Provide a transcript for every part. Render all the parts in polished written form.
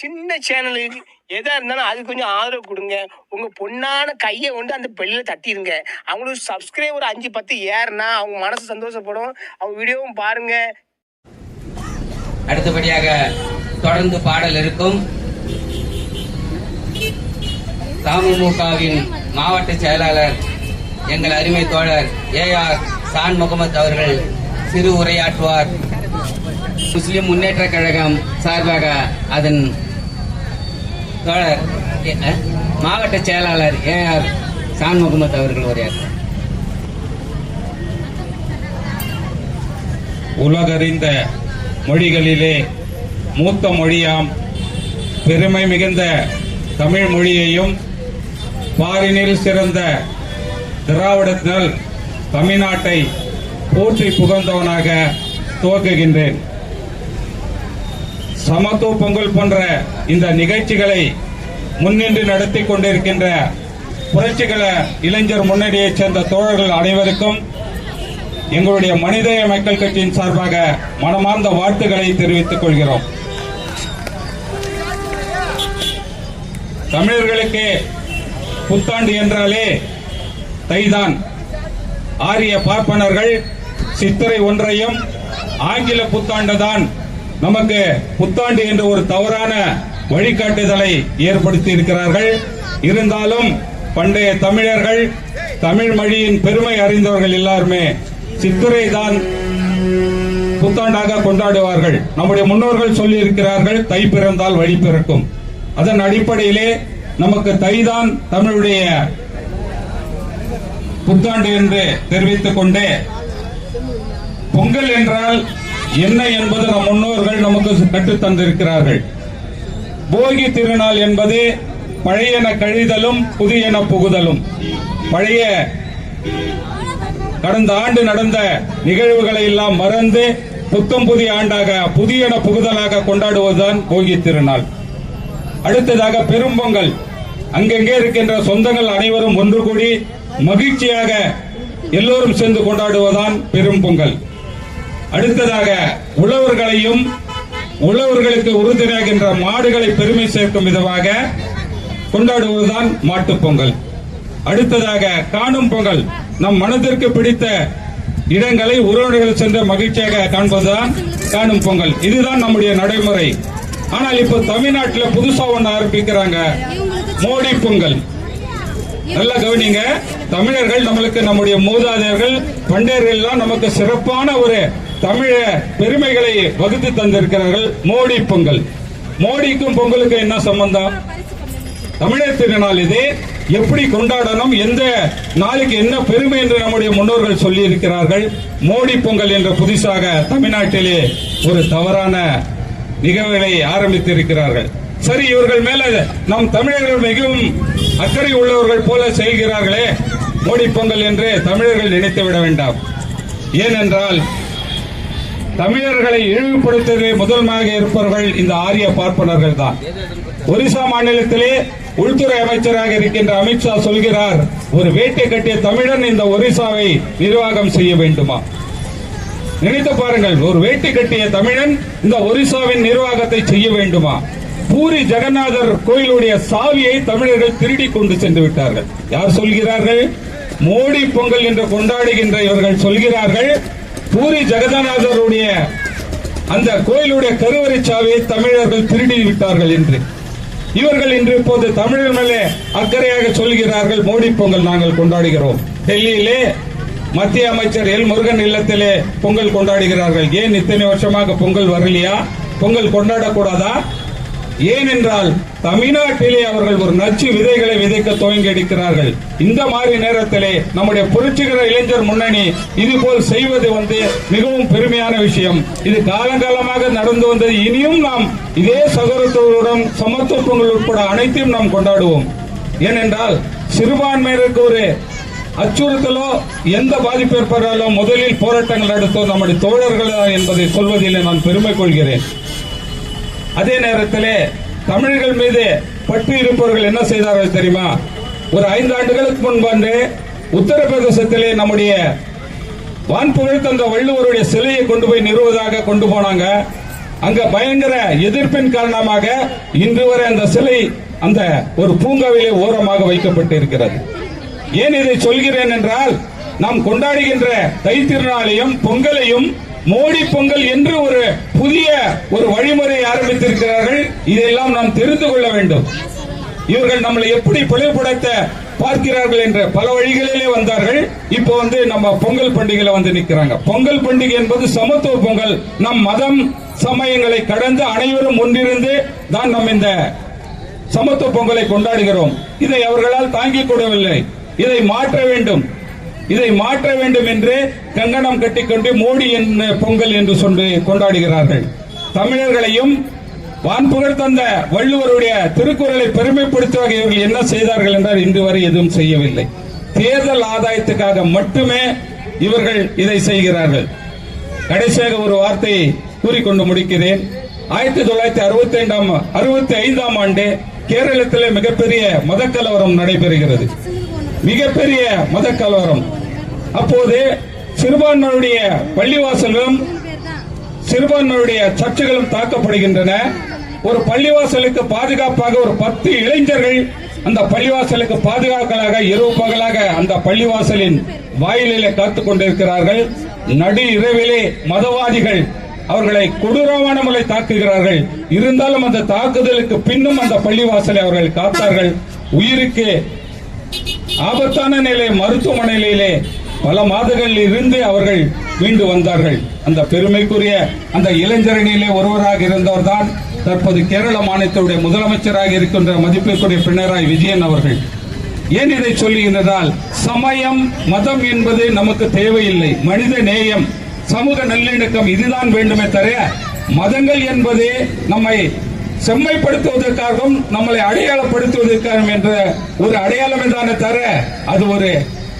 சின்ன சேனலுக்கு எதா இருந்தாலும் அது கொஞ்சம் ஆதரவு கொடுங்க. உங்க பொண்ணான கையை கொண்டு அந்த பெல்லில் தட்டிடுங்க. அவங்களுக்கு சப்ஸ்கிரைபர் 5-10 ஏறுனா அவங்க மனசு சந்தோஷப்படும். அவங்க வீடியோவும் பாருங்க. அடுத்தபடியாக தொடர்ந்து பாடல் இருக்கும். தமுமுகவின் மாவட்ட செயலாளர் எங்கள் அருமை தோழர் AR சான் முகமது அவர்கள் சிறு உரையாற்றுவார். முஸ்லிம் முன்னேற்ற கழகம் சார்பாக அதன் தோழர் மாவட்ட செயலாளர் AR சான் முகமது அவர்கள் உரையாற்றுவார். உலகறிந்த மொழிகளிலே மூத்த மொழியாம் பெருமை மிகுந்த தமிழ் மொழியையும் பாரினில் சிறந்த திராவிடத்தினால் தமிழ்நாட்டை போற்றி புகழ்ந்தவனாக துவக்குகின்றேன். சமத்துவ பொங்கல் போன்ற இந்த நிகழ்ச்சிகளை முன்னின்று நடத்தி கொண்டிருக்கின்ற புரட்சிகர இளைஞர் முன்னணியைச் சேர்ந்த தோழர்கள் அனைவருக்கும் எங்களுடைய மனிதநேய மக்கள் கட்சியின் சார்பாக மனமார்ந்த வாழ்த்துக்களை தெரிவித்துக் கொள்கிறோம். தமிழர்களுக்கு புத்தாண்டு என்றாலே தைதான். ஆரிய பார்ப்பனர்கள் சித்திரை ஒன்றையும் ஆங்கில புத்தாண்டு தான் நமக்கு புத்தாண்டு என்ற ஒரு தவறான வழிகாட்டுதலை ஏற்படுத்தி இருக்கிறார்கள். இருந்தாலும் பண்டைய தமிழர்கள் தமிழ் மொழியின் பெருமை அறிந்தவர்கள் எல்லாருமே சித்திரை தான் புத்தாண்டாக கொண்டாடுவார்கள். நம்முடைய முன்னோர்கள் சொல்லி இருக்கிறார்கள், தை பிறந்தால் வழி பிறக்கும். அதன் அடிப்படையிலே நமக்கு தைதான் தமிழுடைய புத்தாண்டு என்று தெரிவித்துக் கொண்டே, பொங்கல் என்றால் என்ன என்பது நம் முன்னோர்கள் நமக்கு கற்றுத் தந்திருக்கிறார்கள். போகி திருநாள் என்பது பழையன கழிதலும் புதியன புகுதலும். பழைய கடந்த ஆண்டு நடந்த நிகழ்வுகளை எல்லாம் மறந்து புத்தம் புதிய ஆண்டாக புதியன புகுதலாக கொண்டாடுவதுதான் போகி திருநாள். அடுத்ததாக பெரும்பொங்கல். அங்கெங்கே இருக்கின்ற சொந்தங்கள் அனைவரும் ஒன்று கூடி மகிழ்ச்சியாக எல்லோரும் சேர்ந்து கொண்டாடுவதுதான் பெரும் பொங்கல். அடுத்ததாக உழவர்களையும் உழவர்களுக்கு உறுதுணையாகின்ற மாடுகளை பெருமை சேர்க்கும் விதமாக கொண்டாடுவதுதான் மாட்டுப் பொங்கல். அடுத்ததாக காணும் பொங்கல். நம் மனதிற்கு பிடித்த இடங்களை உறவினர்கள் சென்று மகிழ்ச்சியாக காண்பதுதான் காணும் பொங்கல். இதுதான் நம்முடைய நடைமுறை. ஆனால் இப்போ தமிழ்நாட்டில் புதுசா ஒன்று ஆரம்பிக்கிறாங்க, மோடி பொங்கல். நல்லா கவனிங்க, தமிழர்கள் நம்மளுக்கு நம்முடைய மூதாதையர்கள் பண்டையர்கள் எல்லாம் நமக்கு சிறப்பான ஒரு தமிழ பெருமைகளை வகுத்து தந்திருக்கிறார்கள். மோடி பொங்கல். மோடிக்கும் பொங்கலுக்கு என்ன சம்பந்தம்? தமிழர் திருநாள் இது. எப்படி கொண்டாடணும், எந்த நாளுக்கு என்ன பெருமை என்று நம்முடைய முன்னோர்கள் சொல்லி இருக்கிறார்கள். மோடி பொங்கல் என்ற புதுசாக தமிழ்நாட்டிலே ஒரு தவறான நிகழ்வுகளை ஆரம்பித்திருக்கிறார்கள். சரி, இவர்கள் மேல நம் தமிழர்கள் மிகவும் அக்கறை உள்ளவர்கள் போல செய்கிறார்களே மோடி பொங்கல் என்று தமிழர்கள் நினைத்துவிட வேண்டாம். ஏனென்றால் தமிழர்களை இழிவுபடுத்துவதே முதன்மையாக இருப்பவர்கள் இந்த ஆரிய பார்ப்பனர்கள் தான். ஒரிசா மாநிலத்திலே உள்துறை அமைச்சராக இருக்கின்ற அமித்ஷா சொல்கிறார், ஒரு வேட்டை கட்டிய தமிழன் இந்த ஒரிசாவை நிர்வாகம் செய்ய வேண்டுமா? நினைத்து பாருங்கள், ஒரு வேட்டை கட்டிய தமிழன் இந்த ஒரிசாவின் நிர்வாகத்தை செய்ய வேண்டுமா? பூரி ஜெகநாதர் கோயிலுடைய சாவியை தமிழர்கள் திருடி கொண்டு சென்று விட்டார்கள். யார் சொல்கிறார்கள்? மோடி பொங்கல் என்று கொண்டாடுகின்ற இவர்கள் சொல்கிறார்கள், பூரி ஜெகநாதருடைய அந்த கோயிலுடைய கருவறை சாவியை தமிழர்கள் திருடி விட்டார்கள் என்று. இவர்கள் இன்று இப்போது தமிழர் மேலே அக்கறையாக சொல்கிறார்கள், மோடி பொங்கல் நாங்கள் கொண்டாடுகிறோம். டெல்லியிலே மத்திய அமைச்சர் எல் முருகன் இல்லத்திலே பொங்கல் கொண்டாடுகிறார்கள். ஏன் இத்தனை வருஷமாக பொங்கல் வரலையா? பொங்கல் கொண்டாடக்கூடாதா? ஏனென்றால் தமிழ்நாட்டிலே அவர்கள் ஒரு நச்சு விதைகளை விதைக்க துவங்கி இருக்கிறார்கள். இந்த மாதிரி நேரத்திலே நம்முடைய புரட்சிகர இளைஞர் முன்னணி இதுபோல் செய்வது மிகவும் பெருமையான விஷயம். இது காலங்காலமாக நடந்து வந்தது. இனியும் நாம் இதே சகோதரத்துவத்துடன் சமத்துவ பொங்கல் உட்பட அனைத்தையும் நாம் கொண்டாடுவோம். ஏனென்றால் சிறுபான்மையினருக்கு ஒரு அச்சுறுத்தலோ எந்த பாதிப்பு ஏற்பட்டாலும் முதலில் போராட்டங்கள் நடத்தும் நம்முடைய தோழர்கள் என்பதை சொல்வதில் நான் பெருமை கொள்கிறேன். அதே நேரத்திலே தமிழர்கள் மீது பற்று இருப்பவர்கள் என்ன செய்தார்கள் தெரியுமா? ஒரு 5 ஆண்டுகளுக்கு முன்பு உத்தரப்பிரதேசத்திலே நம்முடைய வான்புகழ் தந்த வள்ளுவருடைய சிலையை கொண்டு போய் நிறுவதாக கொண்டு போனாங்க. அங்க பயங்கர எதிர்ப்பின் காரணமாக இன்று வரை அந்த சிலை அந்த ஒரு பூங்காவிலே ஓரமாக வைக்கப்பட்டிருக்கிறது. ஏன் இதை சொல்கிறேன் என்றால், நாம் கொண்டாடுகின்ற தை திருநாளையும் பொங்கலையும் மோடி பொங்கல் என்று ஒரு புதிய ஒரு வழிமுறையை ஆரம்பித்திருக்கிறார்கள். இதையெல்லாம் நாம் தெரிந்து கொள்ள வேண்டும். இவர்கள் நம்மளை எப்படி பிழைப்புடைத்த பார்க்கிறார்கள் என்ற பல வழிகளிலே வந்தார்கள். இப்போ நம்ம பொங்கல் பண்டிகையில நிக்கிறாங்க. பொங்கல் பண்டிகை என்பது சமத்துவ பொங்கல். நம் மதம் சமயங்களை கடந்து அனைவரும் ஒன்றிருந்து தான் நாம் இந்த சமத்துவ பொங்கலை கொண்டாடுகிறோம். இதை அவர்களால் தாங்கிக் கொள்ளவில்லை. இதை மாற்ற வேண்டும், இதை மாற்ற வேண்டும் என்று கங்கணம் கட்டிக்கொண்டு மோடி பொங்கல் என்று சொல்லி கொண்டாடுகிறார்கள். தமிழர்களையும் வான்புகழ் தந்த வள்ளுவருடைய திருக்குறளை பெருமைப்படுத்துவதாக இவர்கள் என்ன செய்தார்கள் என்றால் இன்று வரை எதுவும் செய்யவில்லை. தேர்தல் ஆதாயத்துக்காக மட்டுமே இவர்கள் இதை செய்கிறார்கள். கடைசியாக ஒரு வார்த்தையை கூறிக்கொண்டு முடிக்கிறேன். 1965ஆம் ஆண்டு கேரளத்திலே மிகப்பெரிய மதக்கலவரம் நடைபெறுகிறது. மிகப்பெரிய மதக்கலவரம். அப்போது சிறுபான்மையுடைய பள்ளிவாசல்களும் சிறுபான்மையுடைய சர்ச்சுகளும் தாக்கப்படுகின்றன. ஒரு பள்ளிவாசலுக்கு பாதுகாப்பாக ஒரு 10 இளைஞர்கள் அந்த பள்ளிவாசலுக்கு பாதுகாக்கலாக இரவு பகலாக அந்த பள்ளிவாசலின் வாயிலிலே காத்துக் கொண்டிருக்கிறார்கள். நடு இரவிலே மதவாதிகள் அவர்களை கொடூரமான முறை தாக்குகிறார்கள். இருந்தாலும் அந்த தாக்குதலுக்கு பின்னும் அந்த பள்ளிவாசலை அவர்கள் காத்தார்கள். உயிருக்கு ஆபத்தான நிலை மருத்துவமனையிலே பல மாதங்களில் இருந்து அவர்கள் மீண்டு வந்தார்கள். அந்த பெருமைக்குரிய அந்த இளைஞரணியிலே ஒருவராக இருந்தவர் தான் தற்போது கேரள மாநிலத்துடைய முதலமைச்சராக இருக்கின்ற மதிப்பிற்குரிய பினராயி விஜயன் அவர்கள். ஏன் இதை சொல்லுகின்றதால், சமயம் மதம் என்பது நமக்கு தேவையில்லை. மனித நேயம், சமூக நல்லிணக்கம் இதுதான் வேண்டுமே தவிர மதங்கள் என்பது நம்மை செம்மைப்படுத்துவதற்காகவும் நம்மளை அடையாளப்படுத்துவதற்காகவும் என்ற ஒரு அடையாளமே தானே தவிர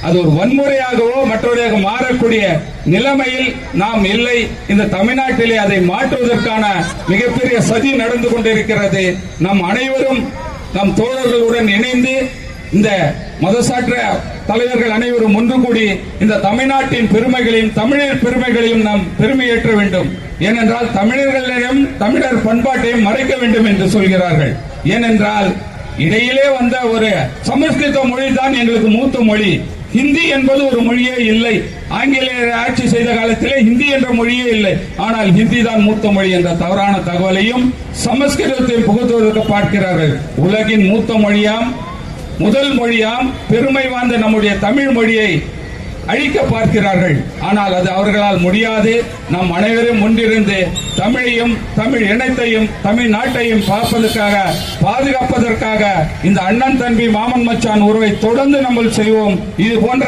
அது ஒரு வன்முறையாகவோ மற்றவரையாக மாறக்கூடிய நிலைமையில் நாம் இல்லை. இந்த தமிழ்நாட்டிலே அதை மாற்றுவதற்கான மிகப்பெரிய சதி நடந்து கொண்டிருக்கிறது. நம் அனைவரும் நம் தோழர்களுடன் இணைந்து இந்த மதசாற்ற தலைவர்கள் அனைவரும் ஒன்று கூடி இந்த தமிழ்நாட்டின் பெருமைகளையும் தமிழர் பெருமைகளையும் நாம் பெருமையேற்ற வேண்டும். ஏனென்றால் தமிழர்களிடம் தமிழர் பண்பாட்டையும் மறைக்க வேண்டும் என்று சொல்கிறார்கள். ஏனென்றால் இடையிலே வந்த ஒரு சமஸ்கிருத மொழி தான் எங்களுக்கு மூத்த மொழி. ஹிந்தி என்பது ஒரு மொழியே இல்லை. ஆங்கிலேயர் ஆட்சி செய்த காலத்திலே ஹிந்தி என்ற மொழியே இல்லை. ஆனால் ஹிந்தி தான் மூத்த மொழி என்ற தவறான தகவலையும் சமஸ்கிருதத்தையும் புகுத்துவதற்கு பார்க்கிறார்கள். உலகின் மூத்த மொழியாம் முதல் மொழியாம் பெருமை வாய்ந்த நம்முடைய தமிழ் மொழியை அழிக்க பார்க்கிறார்கள். ஆனால் அது அவர்களால் முடியாது. நாம் அனைவரும் ஒன்றிருந்து தமிழையும் தமிழ் இனத்தையும் தமிழ்நாட்டையும் பார்ப்பதற்காக பாதுகாப்பதற்காக இந்த அண்ணன் தம்பி மாமன் மச்சான் உறவை தொடர்ந்து நம்ம செய்வோம். இது போன்ற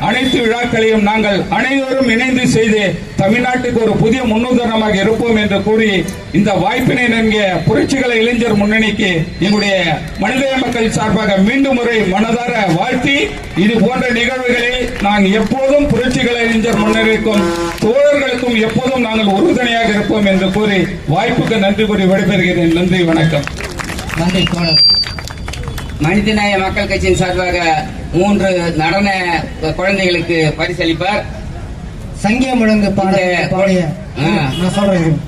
அனைத்து விழாக்களையும் நாங்கள் அனைவரும் இணைந்து செய்து தமிழ்நாட்டுக்கு ஒரு புதிய முன்னுதாரணமாக இருப்போம் என்று கூறி இந்த வாய்ப்பினை நன்கிய புரட்சிகர இளைஞர் முன்னணிக்கு எங்களுடைய மனிதநேய மக்கள் சார்பாக மீண்டும் முறை மனதார வாழ்த்தி, இது போன்ற நிகழ்வுகளில் நாங்கள் எப்போதும் புரட்சிகர இளைஞர் முன்னணிக்கும் தோழர்களுக்கும் எப்போதும் நாங்கள் உறுதுணையாக இருப்போம் என்று கூறி வாய்ப்புக்கு நன்றி கூறி விடைபெறுகிறேன். நன்றி, வணக்கம். நன்றி தோழர். மனிதநேய மக்கள் கட்சியின் சார்பாக 3 நடன குழந்தைகளுக்கு பரிசளிப்பார். சங்கிய முழங்கு பாடிய நான் சொல்றேன்.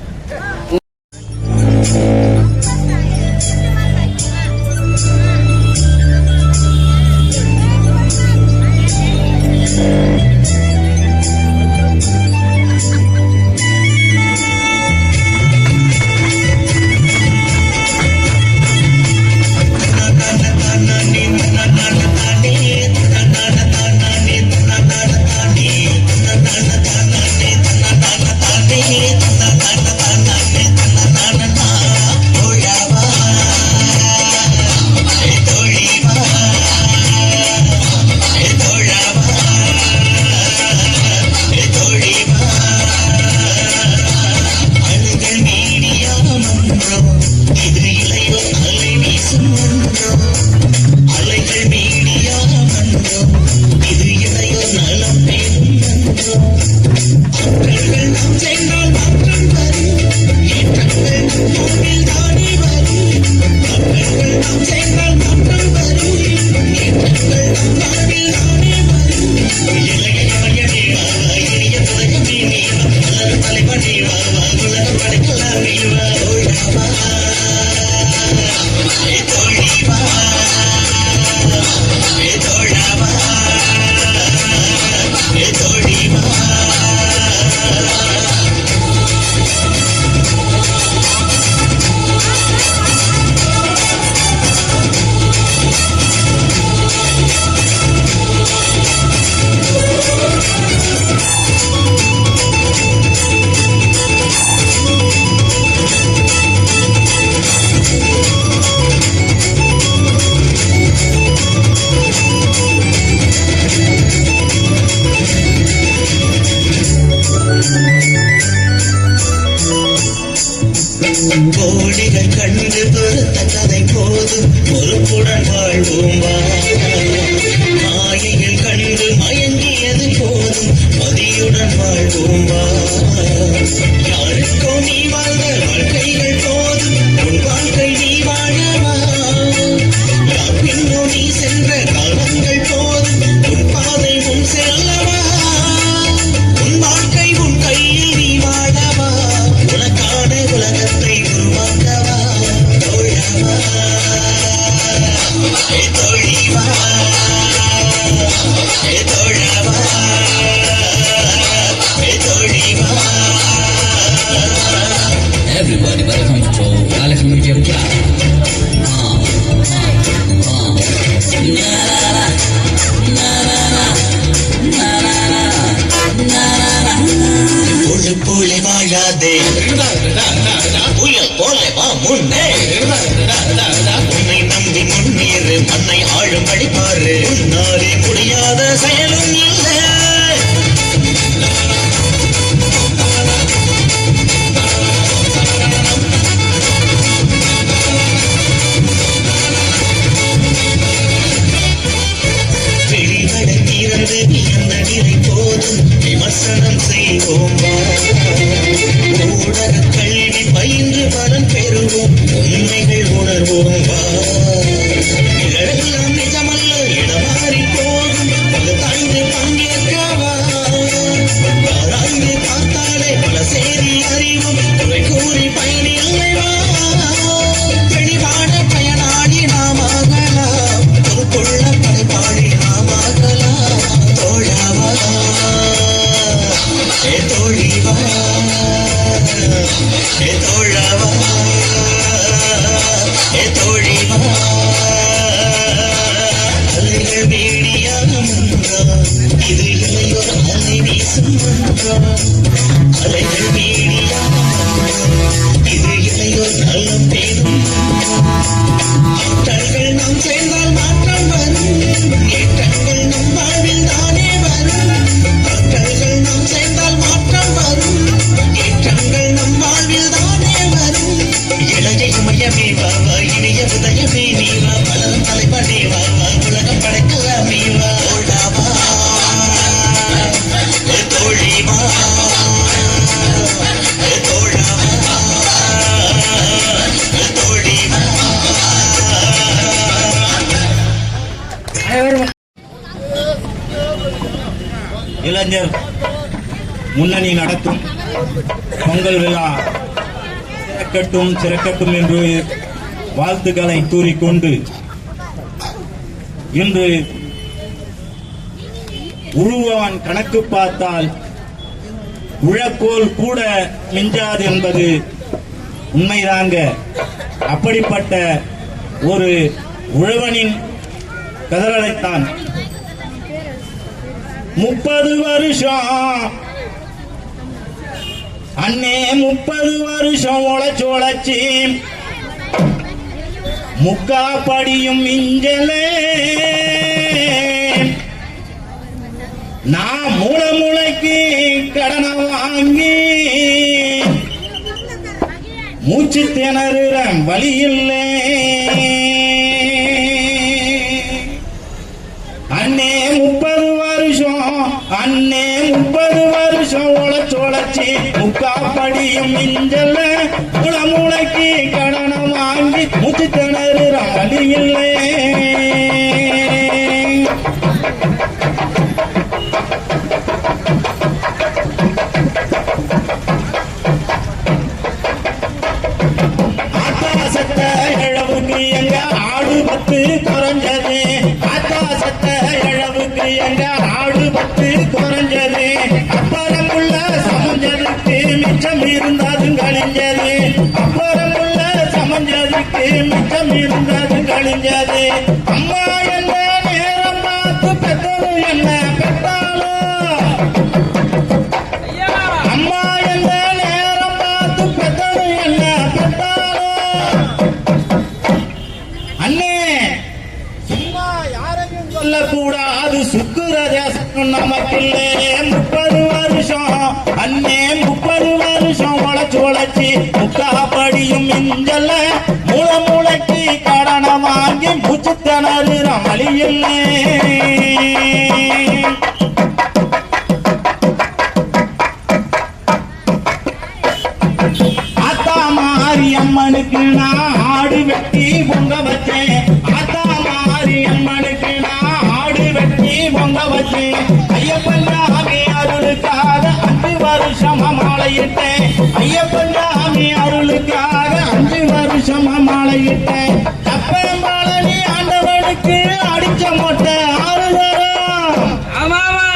தலைவனே வா உலகம் படைக்கலாம் பொறுப்புடன் வாழ்வோம் வா. மாயையில் கண்டு மயங்கியது போதும் மதியுடன் வாழ்வோம் வா. யாருக்கோ நீ வாழ்ந்த வாழ்க்கைகள் போதும் உன் வாழ்க்கை நீ வாழவா. யார் பின்னோ நீ சென்ற காலங்கள் போதும் உன் பாதை உன் செல்லவா. உன் வாழ்க்கை உன் கையில் நீ வாழவா. உனக்கான உலகத்தை உருவாக்கவா. தோழவா தோழிவா தோழவா தோழிவா. Everybody by control. Alex Mujib போல வாழாதே புயல் போல வா முன்னே. உன்னை நம்பி முன்னேறு மண்ணை ஆழும் படிப்பாரு. உன்னாலே முடியாத செயலும் இல்லை. வெளிவடத்திறந்து வியந்த நிலை போதும் விமர்சனம் செய்வோம் வா. ஊடக கல்வி பயின்று பலன் பெறுவோம். உண்மைகள் உணர்வோம் வா. இழெல்லாம் நிஜமல்ல இடமாறி போகும் பகுத்தாய்ந்து பங்கேற்கவா. ஆராய்ந்து பார்த்தாலே பல செய்தி அறிவும் குறை கூறி பயனில்லை வா. தெளிவான பயனாளி நாமாகலாம். பொறுப்புள்ள படைப்பாளி நாமாகலாம். தோழவா தோழிவா தோழவா தோழிவா. அலைகள் வேடியாக இது இளையோர் அலை வீசும் அலைகள் வேடியாக இது இளையோர் நலம் பேரும். ஆற்றல்கள் நாம் சேர்ந்தால் மாற்றம் வரும். ஏற்றங்கள் நம் வாழ்வில் தானே வரும். ஆற்றல்கள் நாம் சேர்ந்தால் மாற்றம் வரும். ஏற்றங்கள் நம் வாழ்வில் தானே வரும். இளைய இமயமே வா வா. இனிய உதயமே நீ வா. பலரும் தலைப்படே வா வா. உலகம் படைக்கலாமே வா. தோழவா தோழிவா தோழவா தோழிவா. இளைஞர் முன்னணி நடத்தும் பொங்கல் விழா சிறக்கட்டும் என்று வாழ்த்துக்களை கூறிக்கொண்டு இன்று உழுவான் கணக்கு பார்த்தால் உழக்கோல் கூட மிஞ்சாது என்பது உண்மைதாங்க. அப்படிப்பட்ட ஒரு உழவனின் கதறலைத்தான் 30 வருஷம் அண்ணே 30 வருஷம் உழைச்சு முக்கா படியும் மிஞ்சலே. நான் மூளைக்கு கடனை வாங்கி மூச்சு திணறுறேன் வழி இல்லை. அண்ணே 30 வருஷம் உழைச்சு முக்கா படியும் மிஞ்சல. மூளைக்கு கடனை வாங்கி மூச்சு திணறுறேன் வழி இல்லை. எங்க ஆடு 10 குறைஞ்சது. ஆத்தாசத்த இழவுக்கு எங்க ஆடு 10 குறைஞ்சது. அப்புறமுள்ள சமைஞ்சதுக்கு மிச்சம் இருந்தாலும் கழிஞ்சது. அப்புறமுள்ள சமைஞ்சதுக்கு மிச்சம் இருந்தாலும் கழிஞ்சது. அம்மா என்ன நேரம் பார்த்து பெற்றதும் என்ன பெற்றாலோ. அம்மா என்ன நேரம் பார்த்து பெற்றதும் என்ன பெற்றாலோ. அண்ணே சும்மா யாரையும் சொல்லக்கூடாது. சுக்குர தேசம் நமக்கில்லே. 30 வருஷம் வருஷம் அண்ணே 30 வருஷம் உழைச்சு முக்காப்படியும் மிஞ்சல்ல மூளைக்கு கடனை வாங்கி மூச்சு திணறுற வழியில் ஆத்தா மாரி அம்மனுக்கு நான் ஆடு வெட்டி பொங்க வச்சேன். ஆத்தா மாரி அம்மனுக்கு நான் ஆடு வெட்டி பொங்க வச்சேன். ஐயப்பன் சாமி அருளுக்காக 5 வருஷமா மாலையிட்டேன். ஐயப்பன் சாமி அருளுக்காக 5 வருஷமா மாலையிட்டேன். தப்பம்பழனி ஆண்டவனுக்கு அடிச்ச மொட்டை 6 தரம். ஆமாமா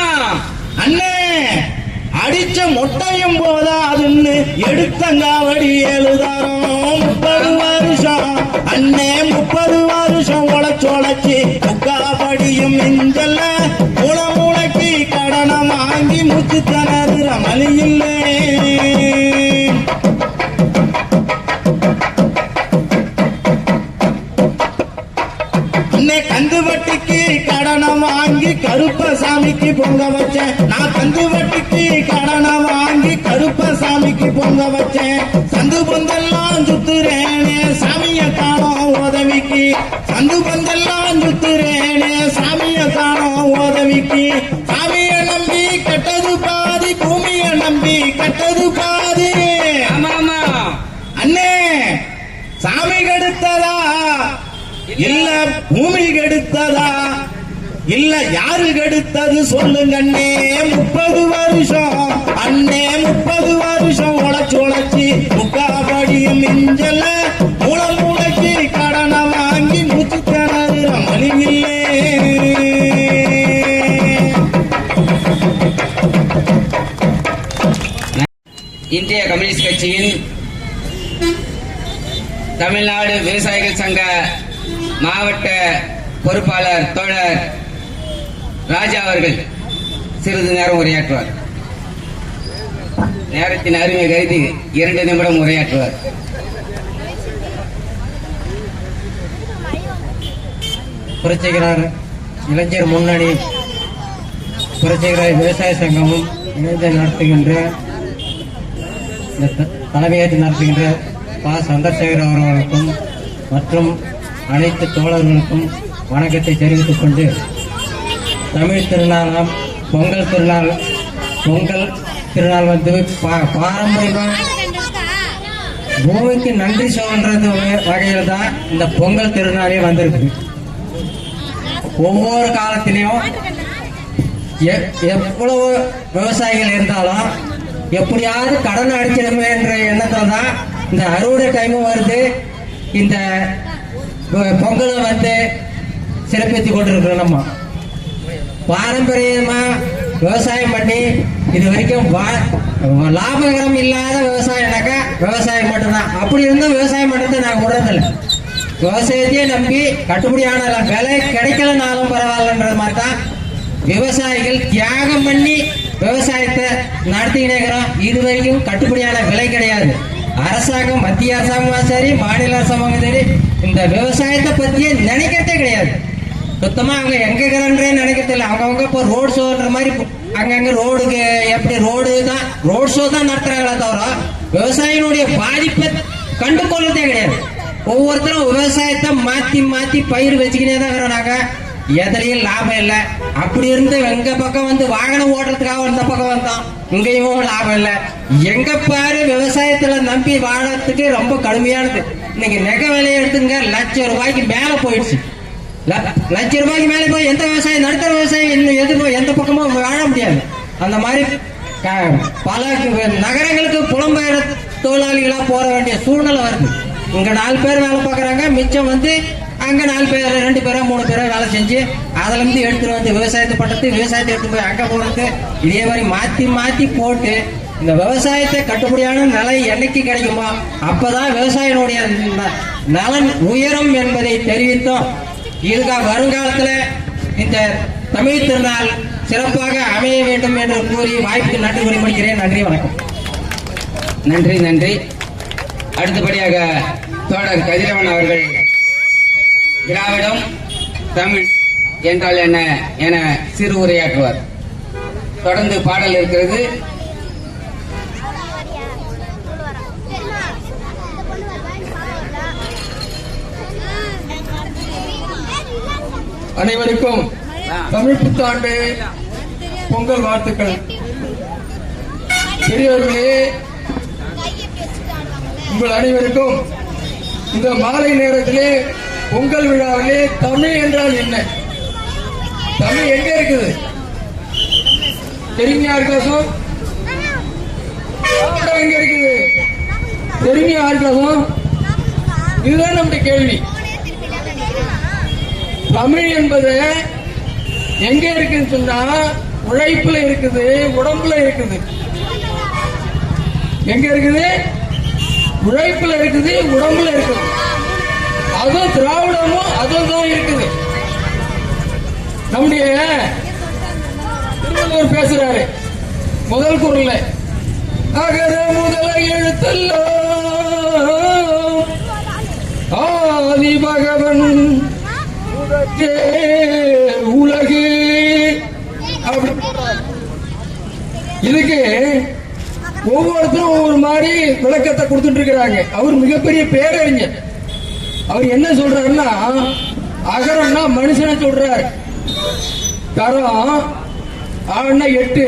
அண்ணே அடிச்ச மொட்டையும் போதாதுன்னு எடுத்தங்காவடி 7 தரம். 30 வருஷம் அண்ணே 30 வருஷம் உழைச்சு முக்காபடியும் மிஞ்சல்ல மூளைக்கு கடனை வாங்கி மூச்சு திணறுற மலியில்லை. அண்ணே கந்து வட்டிக்கு கடனை வாங்கி கருப்பசாமிக்கு பொங்க வச்சேன். நான் கந்து வட்டிக்கு கடனை வாங்கி கருப்பசாமிக்கு பொங்க வச்சேன். சந்து பந்தெல்லாம் சுத்துறேனே சாமிய காணோம் உதவிக்கு. சந்து பந்தெல்லாம் சுத்துறேனே சாமிய காணோம் உதவிக்கு. சாமிய நம்பி கெட்டது பாதி, பூமிய நம்பி கெட்டது பாதி. ஆமாமா அண்ணே சாமி கெடுத்ததா இல்ல பூமி கெடுத்ததா இல்ல யாரு கெடுத்தது சொல்லுங்க அண்ணே. 30 வருஷம் அண்ணே 30 வருஷம் உழைச்சு முக்காபடியும் மிஞ்சல மூளைக்கு கடனை வாங்கி மூச்சு திணறுற மலிவில்லை. இந்திய கம்யூனிஸ்ட் கட்சியின் தமிழ்நாடு விவசாயிகள் சங்க மாவட்ட பொறுப்பாளர் தோழர் ராஜா அவர்கள் சிறிது நேரம் உரையாற்றுவார். நேரத்தின் அருமை கருதி 2 நிமிடம் உரையாற்றுவார். புரட்சிகர இளைஞர் முன்னணி புரட்சிகர விவசாய சங்கமும் இணைந்து நடத்துகின்ற தலைமையேற்று நடத்துகின்ற சந்திரசேகர் அவர்களுக்கும் மற்றும் அனைத்து தோழர்களுக்கும் வணக்கத்தை தெரிவித்துக் கொண்டு, தமிழ் திருநாளாம் பொங்கல் திருநாள் வந்து பாரம்பரியமா பூமிக்கு நன்றி சொல்றது வகையில் தான் இந்த பொங்கல் திருநாளே வந்திருக்கு. ஒவ்வொரு காலத்திலையும் எவ்வளவு விவசாயிகள் இருந்தாலும் எப்படியாவது கடன் அடிச்சிடமே என்ற எண்ணத்துல தான் இந்த அறுவடை டைமும் வருது. இந்த பொங்கலை வந்து சிறப்பித்து கொண்டிருக்கிறோம். நம்ம பாரம்பரியமா விவசாயம் பண்ணி இது வரைக்கும் லாபகரம் இல்லாத விவசாயம்னாக்கா விவசாயம் மட்டும்தான். அப்படி இருந்தும் விவசாயம் மட்டும் நாங்கள் விடுறதில்லை. விவசாயத்தையே நம்பி கட்டுப்படியான விலை கிடைக்கலனாலும் பரவாயில்லன்றது மாதிரி தான் விவசாயிகள் தியாகம் பண்ணி விவசாயத்தை நடத்திக்கிட்டே இருக்கிறோம். இது வரைக்கும் கட்டுப்படியான விலை கிடையாது. அரசாங்கம், மத்திய அரசாங்கமும் சரி மாநில அரசாங்கமும் சரி இந்த விவசாயத்தை பத்தியே நினைக்கிறதே கிடையாது. சுத்தமா அவங்க எங்க இருக்கிறன்றே நினைக்கிறதில்ல. அவங்க இப்போ ரோட் ஷோன்ற மாதிரி அங்கங்க ரோடுக்கு எப்படி ரோட் ஷோ தான் நடத்துறாங்களே தவிர விவசாயினுடைய பாதிப்பை கண்டு கொள்றதே கிடையாது. ஒவ்வொருத்தரும் விவசாயத்தை மாத்தி பயிர் வச்சுக்கினே தான் இருக்கிறோம். எதுலையும் லாபம் இல்லை. அப்படி இருந்து எங்க பக்கம் வந்து வாகனம் ஓட்டுறதுக்காக இந்த பக்கம் வந்தோம். இங்கேயும் லாபம் இல்லை. எங்க பாரு விவசாயத்துல நம்பி வாழறதுக்கு ரொம்ப கடுமையானது. இன்னைக்கு நெகை விலையை எடுத்துங்க, ₹1,00,000 மேல போயிடுச்சு. ₹1,00,000 மேல போய் எந்த விவசாயம், நடுத்தர விவசாயம் இன்னும் எந்த பக்கமும் வாழ முடியாது. அந்த மாதிரி பல நகரங்களுக்கு புலம்பெயர் தொழிலாளிகளா போற வேண்டிய சூழ்நிலை வருது. இங்க 4 பேர் வேலை பார்க்கறாங்க, மிச்சம் வந்து அங்க 4 பேர் 2 பேரோ 3 பேரோ வேலை செஞ்சு அதுல இருந்து எடுத்துட்டு வந்து விவசாயத்தை பண்றது, விவசாயத்தை எடுத்து போய் அங்க போடுறது, இதே மாதிரி மாத்தி போட்டு இந்த விவசாயத்தை கட்டுப்படியான நிலை என்னைக்கு கிடைக்குமோ அப்பதான் விவசாயினுடைய நலன் உயரும் என்பதை தெரிவித்தோம். இதுக்காக வருங்காலத்துல இந்த தமிழ் திருநாள் சிறப்பாக அமைய வேண்டும் என்று கூறி வாய்ப்புக்கு நன்றி கூறி முடிக்கிறேன். நன்றி, வணக்கம். நன்றி. அடுத்தபடியாக தோழர் கதிரவன் அவர்கள் திராவிடம் தமிழ் என்றால் என்ன என சிறு உரையாற்றுவார். தொடர்ந்து பாடல் இருக்கிறது. அனைவருக்கும் தமிழ் புத்தாண்டு பொங்கல் வாழ்த்துக்கள். பெரியவர்களே, உங்கள் அனைவருக்கும் இந்த மாலை நேரத்திலே பொங்கல் விழாவிலே தமிழ் என்றால் என்ன, தமிழ் எங்க இருக்குது தெரியுங்க யாருக்காசும்? எங்க இருக்குது தெரியுங்க யாருக்காசும்? இதுதான் நம்முடைய கேள்வி. தமிழ் என்பது எங்க இருக்குன்னு சொன்னா உழைப்புல இருக்குது, உடம்புல இருக்குது. எங்க இருக்குது? உழைப்புல இருக்குது, உடம்புல இருக்குது. அதுவும் திராவிடமும் அதுதான் இருக்குது. நம்முடைய திருவள்ளுவர் பேசுறாரு முதல் குறள்ல, அகர முதல எழுத்தெல்லாம் ஆதி பகவன் உலகு. இதுக்கு ஒவ்வொருத்தரும் ஒவ்வொரு மாதிரி விளக்கத்தை கொடுத்துட்டு இருக்கிறாங்க. அவர் மிகப்பெரிய பேரறிஞர். அவர் என்ன சொல்றாருன்னா, அகரம்னா மனுஷனை சொல்றாரு, கரம் ஆனா 8,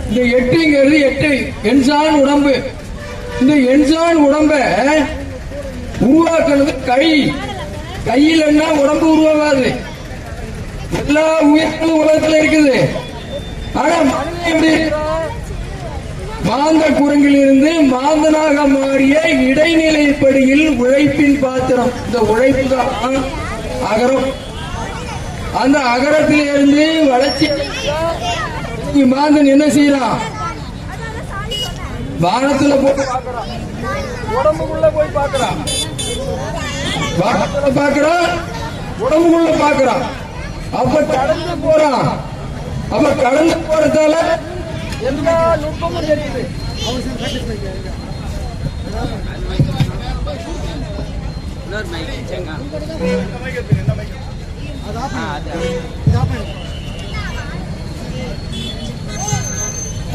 இந்த 8ங்கிறது 8 என்சான் உடம்பு. இந்த என்சான் உடம்ப உருவாக்குறது கை. கையில் என்ன உடம்பு உருவாகாது. எல்லா உயிர்களும் உலகத்தில் இருக்குது. ஆனா மனிதன் எப்படி? மாந்த குரங்கில் இருந்து மாந்தனாக மாறிய இடைநிலைப்படியில் உழைப்பின் பாத்திரம். இந்த உழைப்பு தான் அகரம். அந்த அகரத்திலிருந்து வளர்ச்சி மாந்தன் என்ன செய்யறான்? வானத்துல போய் பார்க்கறான், உடம்புக்குள்ள போய் பார்க்கறான், வானத்துல பார்க்கறான், உடம்புக்குள்ள பார்க்கறான். அப்ப கடந்து போறான். அப்ப கடந்து போறதால எல்லா நுட்பமும் தெரியுது.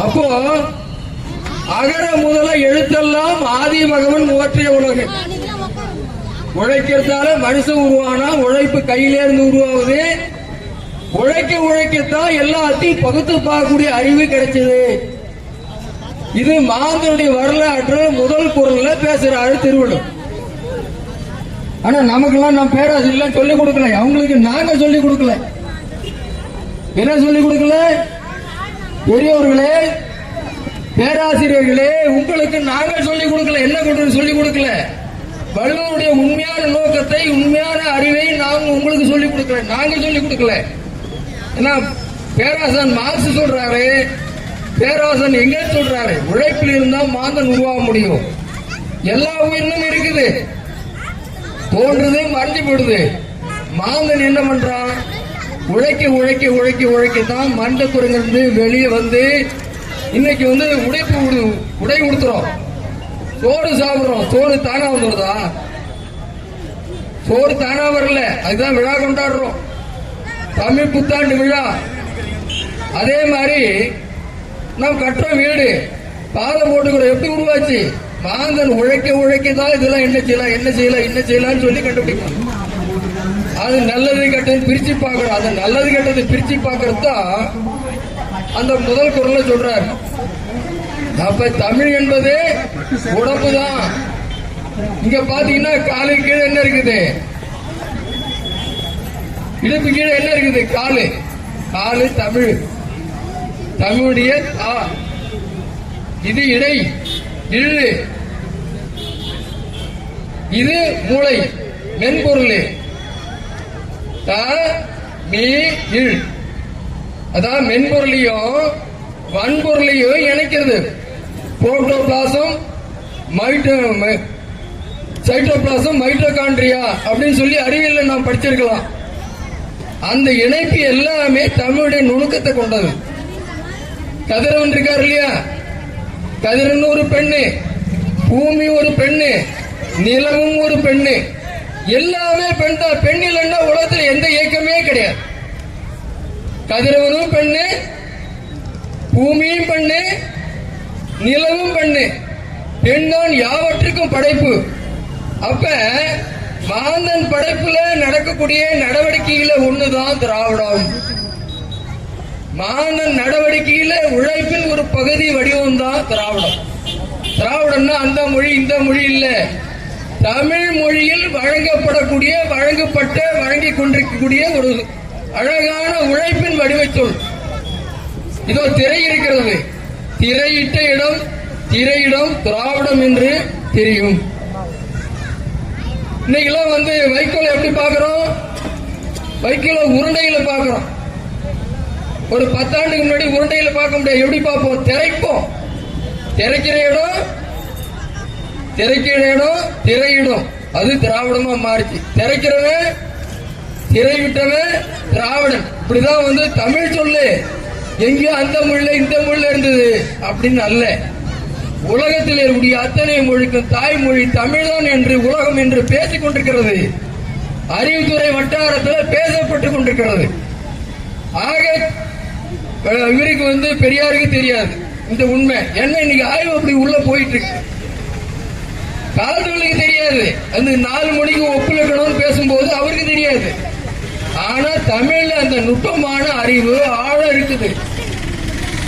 அப்போ அகர முதல எழுத்தெல்லாம் ஆதி பகவன் முகற்றிய உலகு. உழைக்கிறதால மனுஷன் உருவானா, உழைப்பு கையில இருந்து உருவாகுது. உழைக்கத்தான் எல்லாத்தையும் பகுத்து பார்க்கக்கூடிய அறிவு கிடைச்சது. இது மாந்தனுடைய வரலாற்று முதல் குறள்ல பேசுறாரு திருவள்ளுவர். ஆனா நமக்கெல்லாம் நம்ம பேராசிரியர் சொல்லிக் கொடுக்கல, அவங்களுக்கு நாங்க சொல்லிக் கொடுக்கல. என்ன சொல்லிக் கொடுக்கல? பெரியவர்களே, பேராசிரியர்களே, உங்களுக்கு நாங்கள் சொல்லிக் கொடுக்கல. என்ன சொல்லிக் கொடுக்கல? வள்ளுவருடைய உண்மையான நோக்கத்தை, உண்மையான அறிவை நாங்கள் உங்களுக்கு சொல்லிக் கொடுக்கல, நாங்கள் சொல்லிக் கொடுக்கல. ஏன்னா பேராசன் மார்க்ஸ் சொல்றாரு, பேராசன் எங்க சொல்றாரு, உழைப்பில் இருந்தா மாந்தன் உருவாக முடியும். எல்லா உயிரினும் இருக்குது, தோன்றுது, மறைஞ்சு போடுது. மாந்தன் என்ன பண்றான்? உழைக்கத்தான் மண்ட குரங்கிருந்து வெளியே வந்து இன்னைக்கு உடை கொடுத்துறோம், சோறு சாப்பிடுறோம். சோறு தானா வந்துடுதா? சோறு தானா வரல. அதுதான் விழா கொண்டாடுறோம், தமிழ் புத்தாண்டு விழா. அதே மாதிரி நாம் கட்டுறோம் வீடு, பாலம் போட்டுக்கிறோம். எப்படி உருவாச்சு? மாந்தன் உழைக்கதான் இதெல்லாம் என்ன செய்யலாம் சொல்லி கண்டுபிடிக்கும். அது நல்லது கெட்டது பிரிச்சு பார்க்கணும். அது நல்லது கெட்டது பிரிச்சு பார்க்கறது தான் அந்த முதல் குறள்ல சொல்றாரு. அப்ப தமிழ் என்பது உடம்பு தான். இங்க பாத்தீங்கன்னா காலுக்கு கீழே என்ன இருக்குது? இடுப்பு கீழே என்ன இருக்குது? காலு தமிழ், தமிழுடைய இது இடை, இழு, இது மூளை, மென்பொருள். அதான் மென்பொருளையும் வன்பொருளையும் இணைக்கிறது. புரோட்டோபிளாசம், சைட்டோபிளாசம், மைட்டோகாண்ட்ரியா அப்படின்னு சொல்லி அறிவியல் நாம் படிச்சிருக்கலாம். அந்த இணைப்பு எல்லாமே தமிழுடைய நுணுக்கத்தை கொண்டது. கதிரவன் இருக்காரு இல்லையா? கதிரவன் ஒரு பெண்ணு, பூமி ஒரு பெண்ணு, நிலவும் ஒரு பெண்ணு, எல்லாமே பெண் தான். பெண் இல்லைன்னா உலகத்தில் எந்த இயக்கமே கிடையாது. கதிரவனும் பெண்ணு, பூமியும் பண்ணு, நிலவும் பண்ணு, பெண்தான் யாவற்றுக்கும் படைப்பு. அப்ப மாந்தன் படைப்புல நடக்கக்கூடிய நடவடிக்கையில ஒண்ணுதான் திராவிடம். மாந்தன் நடவடிக்கையில உழைப்பின் ஒரு பகுதி வடிவம் தான் திராவிடம். திராவிடம்னா அந்த மொழி இந்த மொழி இல்ல, தமிழ் மொழியில் வழங்கப்படக்கூடிய வழங்கிக் கொண்டிருக்கக்கூடிய ஒரு அழகான உழைப்பின் வடிவச்சொல். இதோ திரை இருக்கிறது, திரையிட்ட இடம் திரையிடம் திராவிடம் என்று தெரியும். இன்னைக்கெல்லாம் வைக்கோல் எப்படி பார்க்கிறோம்? வைக்கோல உருண்டையில பார்க்கிறோம். ஒரு 10 ஆண்டுக்கு முன்னாடி உருண்டையில பார்க்க முடியாது. எப்படி பார்ப்போம்? திரைப்போம். திரைக்கிற இடம் திரையிடம், அது திராவிடமா மாறிச்சு. திரைக்கிறவன் திரை விட்டவன் திராவிடன். இப்படிதான் தமிழ் சொல்லு எங்கேயோ அந்த மொழியில இந்த மொழியில இருந்தது அப்படின்னு அல்ல. உலகத்தில் இருக்கக்கூடிய அத்தனை மொழிக்கும் தாய்மொழி தமிழ்தான் என்று உலகம் என்று பேசிக் கொண்டிருக்கிறது. அறிவுத்துறை வட்டாரத்தில் பேசப்பட்டுக் கொண்டிருக்கிறது. ஆக இவருக்கு பெரியாருக்கு தெரியாது இந்த உண்மை. என்ன இன்னைக்கு ஆய்வு அப்படி உள்ள போயிட்டு இருக்கு. காலத்துக்கு தெரியாது. அந்த 4 மணிக்கு ஒப்புழைக்கணும்னு பேசும்போது அவருக்கு தெரியாது. ஆனா தமிழ்ல அந்த நுட்பமான அறிவு ஆழம் இருக்குது.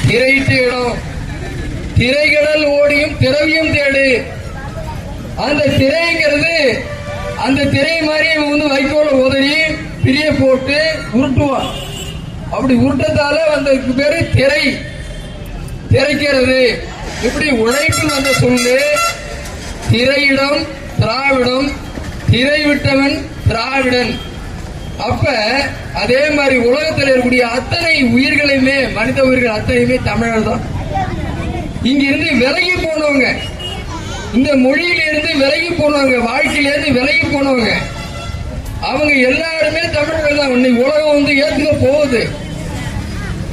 திரையிட்ட இடம் திரைகடல் ஓடியும் திரவியம் தேடு. அந்த திரைங்கிறது அந்த திரை மாதிரி வைக்கோல உதறி பிரிய போட்டு உருட்டுவான். அப்படி உருட்டத்தால அந்த பேரு திரை, திரைக்கிறது. இப்படி உழைப்பு சொல்லு திரையிடம் திராவிடம், திரை விட்டவன் திராவிடன். அப்ப அதே மாதிரி உலகத்தில் இருக்கக்கூடிய அத்தனை உயிர்களையுமே, மனித உயிர்கள் அத்தனையுமே தமிழர் தான். இங்கிருந்து விலகி போனவங்க, இந்த மொழியிலிருந்து விலகி போனவங்க, வாழ்க்கையிலிருந்து விலகி போனவங்க, அவங்க எல்லாருமே தமிழர்கள் தான். இன்னைக்கு உலகம் ஏத்துக்க போகுது,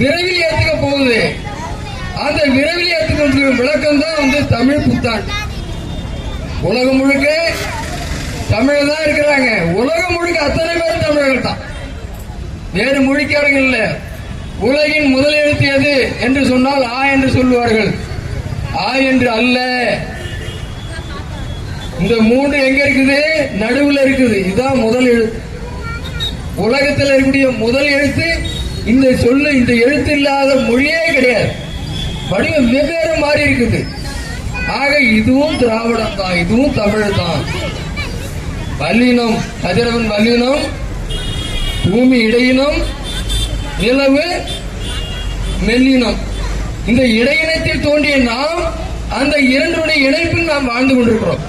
விரைவில் ஏத்துக்க போகுது. அந்த விரைவில் ஏத்துக்க விளக்கம் தான் தமிழ் புத்தாண்டு. உலகம் முழுக்க தமிழர் தான் இருக்கிறாங்க. உலகம் முழுக்க அத்தனை பேர் தமிழர்கள் தான், வேறு மொழிக்காரங்க இல்ல. உலகின் முதல் எழுத்து எது என்று சொன்னால் ஆ என்று சொல்லுவார்கள். ஆ என்று அல்ல. இந்த 3 எங்க இருக்குது? நடுவில் இருக்குது. இதுதான் முதல் எழுத்து. உலகத்தில் இருக்கக்கூடிய முதல் எழுத்து இந்த சொல்லு. இந்த எழுத்து இல்லாத மொழியே கிடையாது. வடிவம் வெவ்வேறு மாறி இருக்குது. ஆக இதுவும் திராவிடம் தான், இதுவும் தமிழ் தான். வல்லினம், கதிரவன் வல்லினம், பூமி இடையினம், நிலவு மெல்லினம். இந்த இடையினத்தில் தோன்றிய நாம் அந்த இரண்டுடைய இணைப்பில் நாம் வாழ்ந்து கொண்டிருக்கிறோம்.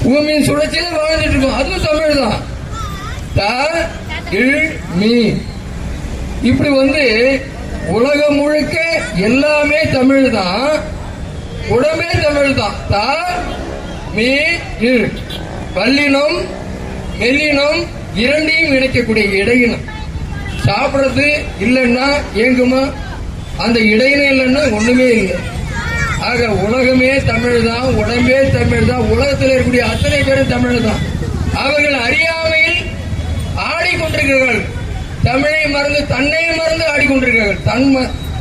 பூமியின் சுழற்சியில வாழ்ந்துட்டு இருக்கோம். அதுவும் தமிழ் தான். த இல் மீ. இப்படி உலகம் முழுக்க எல்லாமே தமிழ் தான், உடம்பே தமிழ் தான். த மீ இல், வல்லினம் மெல்லினம் இரண்டையும் இணைக்கக்கூடிய இடையினம். சாப்பிடறது இல்லைன்னா ஏங்குமா? அந்த இடையினம் இல்லைன்னா ஒண்ணுமே இல்லை. ஆக உலகமே தமிழ் தான், உடம்பே தமிழ் தான். உலகத்தில் இருக்கக்கூடிய அத்தனை பேரும் தமிழ் தான். அவர்கள் அறியாமையில் ஆடிக்கொண்டிருக்கிறார்கள். தமிழை மறந்து தன்னை மறந்து ஆடிக்கொண்டிருக்கிறார்கள்.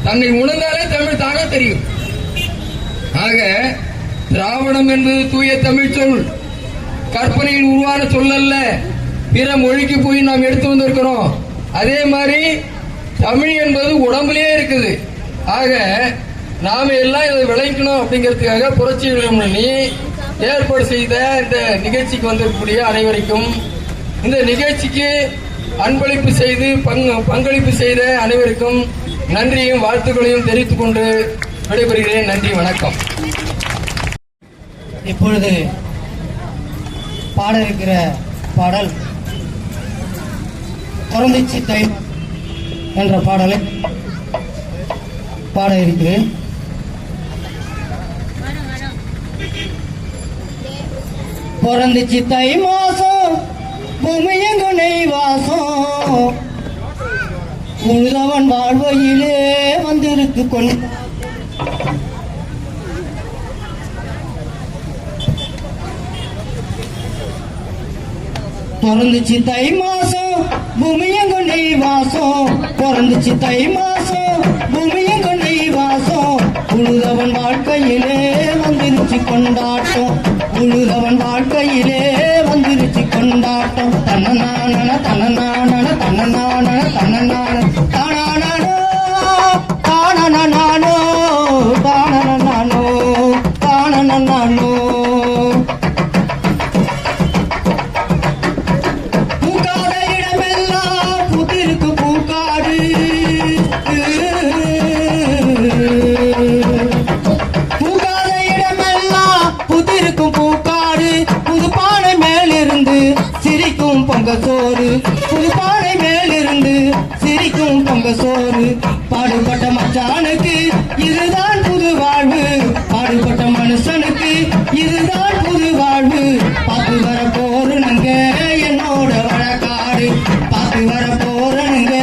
தன்னை உணர்ந்தாலே தமிழ் தானே தெரியும். ஆக திராவிடம் என்பது தூய தமிழ் சொல், கற்பனையில் உருவான சொல் அல்ல. பிற மொழிக்கு போய் நாம் எடுத்து வந்திருக்கிறோம். அதே மாதிரி தமிழ் என்பது உடம்புலயே இருக்குது. ஆக நாம எல்லாம் இதை விளைக்கணும் அப்படிங்கிறதுக்காக புரட்சி இளமணி ஏற்பாடு செய்த இந்த நிகழ்ச்சிக்கு வந்திருக்கக்கூடிய அனைவருக்கும், இந்த நிகழ்ச்சிக்கு அன்பளிப்பு செய்து பங்களிப்பு செய்த அனைவருக்கும் நன்றியும் வாழ்த்துக்களையும் தெரிவித்துக் கொண்டு விடைபெறுகிறேன். நன்றி, வணக்கம். இப்பொழுது பாட இருக்கிற பாடல் குழந்தைச்சி தை என்ற பாடலை பாட இருக்கிறேன். பிறந்துச்சு தை மாசம், பூமியங்கு நெய் வாசம், உழுதவன் வாழ்வையிலே வந்திருக்கு கொண்டு. பிறந்துச்சு தை மாசம், பூமியங்கு நெய் வாசம், பிறந்துச்சு தை மாசம், பூமியங்கு நெய் உழுதவன் வாழ்க்கையிலே வந்துருச்சு கொண்டாட்டம். உழுதவன் வாழ்க்கையிலே வந்துருச்சு கொண்டாட்டம். தன்னனான தன்னனான தன்னனான தன்னனான தானானோ தானனானோ தானனானோ தானனானோ. பூக்காத இடமெல்லாம் புத்திருக்கு பூக்காடு. பூக்காத இடமெல்லாம் புதிருக்கும் பூக்காடு. புதுப்பானை மேலிருந்து சிரிக்கும் பொங்கசோறு. புதுப்பானை மேலிருந்து சிரிக்கும் பொங்கசோறு. பாடுபட்ட மச்சானுக்கு இதுதான் புது வாழ்வு. பாடுபட்ட மனுஷனுக்கு இதுதான் புது வாழ்வு. பார்த்து வர போறனுங்க என்னோட வழக்காடு. பார்த்து வர போறனுங்க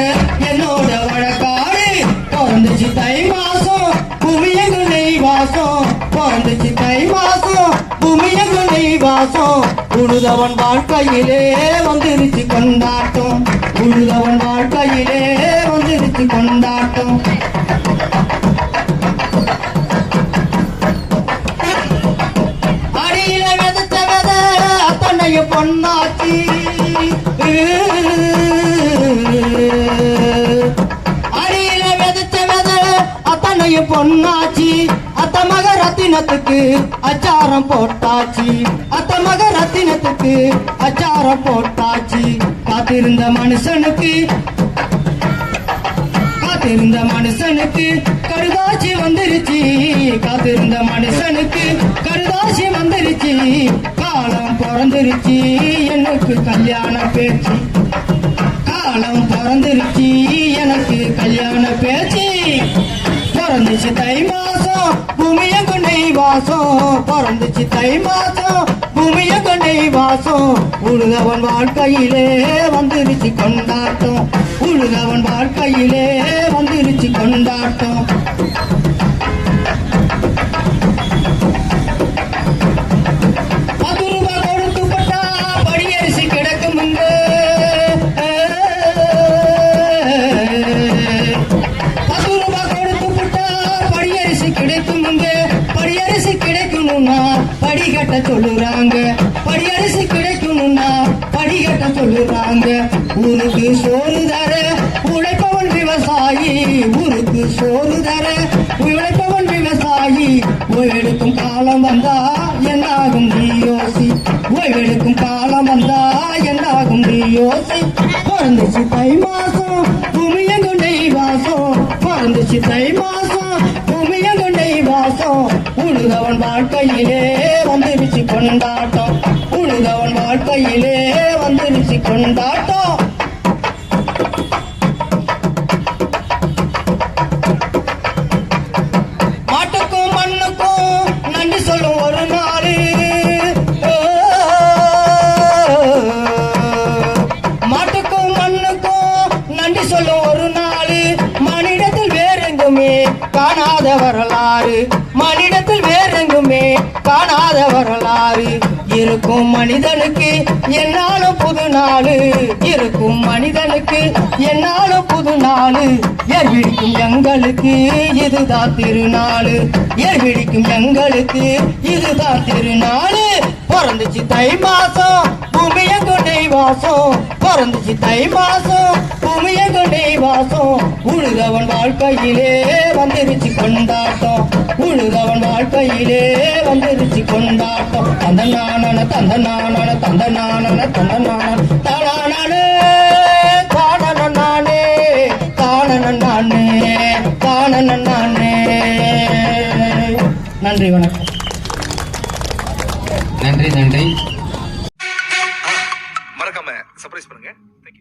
என்னோட வழக்காடு. பிறந்துச்சு தை மாசம் பூமியங்கு நெய் வாசம். பிறந்துச்சு தை மாசம் பூமியங்கு நெய் வாசம். உழுதவன் வாழ்க்கையிலே வந்துருச்சு கொண்டாட்டம். உழுதவன் வாழ்க்கையிலே வந்துருச்சு கொண்டாட்டம். அடியில விதைச்ச விதை அத்தனைய பொன்னாச்சி. அடியில விதைச்ச விதை அத்தனைய பொன்னாச்சி. அத்த மக ரத்தினத்துக்கு அச்சாரம் போட்டாச்சு. அத்த மக ரத்தினத்துக்கு அச்சாரம் போட்டாச்சு. காத்திருந்த மனுஷனுக்கு காத்திருந்த மனுஷனுக்கு கடுதாசி வந்துருச்சு. காத்திருந்த மனுஷனுக்கு கடுதாசி வந்துருச்சு. காலம் பிறந்துருச்சு எனக்கு கல்யாண பேச்சு. காலம் பிறந்துருச்சு எனக்கு கல்யாண பேச்சு. பிறந்துச்சு தை மாசம் பூமியங்கு நெய் வாசம். பிறந்துச்சு தை மாசம் பூமியங்கு நெய் வாசம். உழுதவன் வாழ்க்கையிலே வந்துருச்சு கொண்டாட்டம். உழுதவன் வாழ்க்கையிலே வந்துருச்சு கொண்டாட்டம். ₹10 கொடுத்து போட்டா படியரிசி கிடக்குமுங்க. ₹10 கொடுத்து போட்டா படியரிசி கிடைக்குமுங்க. படியரிசி கிடைக்கணும்னா படிகட்ட சொல்லுறாங்க. படியரிசி கிடைக்கணும்னா படிகட்ட சொல்லுறாங்க. ஊருக்கு சோறு தர உழைப்பவன் விவசாயி. ஊருக்கு சோறு தர உழைப்பவன் விவசாயி. ஓய்வெடுக்கும் காலம் வந்தா என்னாகும் நீ யோசி. ஓய்வெடுக்கும் காலம் வந்தா என்னாகும் நீ யோசி. பிறந்துச்சு தை மாசம் பூமியங்கு நெய் வாசம். பிறந்துச்சு தை மாசம் பூமியங்கு நெய் வாசம். உழுதவன் வாழ்க்கையிலே வந்துருச்சு கொண்டாட்டம். உழுதவன் வாழ்க்கையிலே வந்துருச்சு கொண்டாட்டம். மாட்டுக்கும் மண்ணுக்கும் நன்றி சொல்லும் ஒரு நாள். மாட்டுக்கும் மண்ணுக்கும் நன்றி சொல்லும் ஒரு நாள். மனிதத்தில் வேறெங்குமே காணாத வரலாறு. மனிதத்தில் வேறெங்குமே காணாத வரலாறு. இருக்கும் மனிதனுக்கு என்னாலும் புது நாளு. இருக்கும் மனிதனுக்கு என்னாலும் புது நாளு. ஏர்விடிக்கும் எங்களுக்கு இதுதான் திருநாளு. ஏர்விடிக்கும் எங்களுக்கு இதுதான் திருநாளு. பிறந்துச்சு தை மாசம் பூமியங்கு நெய் வாசம். பிறந்துச்சு தை மாசம் பூமியங்கு நெய் வாசம். உழுதவன் வாழ்க்கையிலே வந்துருச்சு கொண்டாட்டம். உழுதவன் வாழ்க்கையிலே வந்துருச்சு கொண்டாட்டம். தந்தனான தந்தனான தந்தனான தந்தனான தானானே தானனானே தானனானே தானனானே. நன்றி, வணக்கம். நன்றி நன்றி. மறக்காம சர்ப்ரைஸ் பண்ணுங்க. Thank you.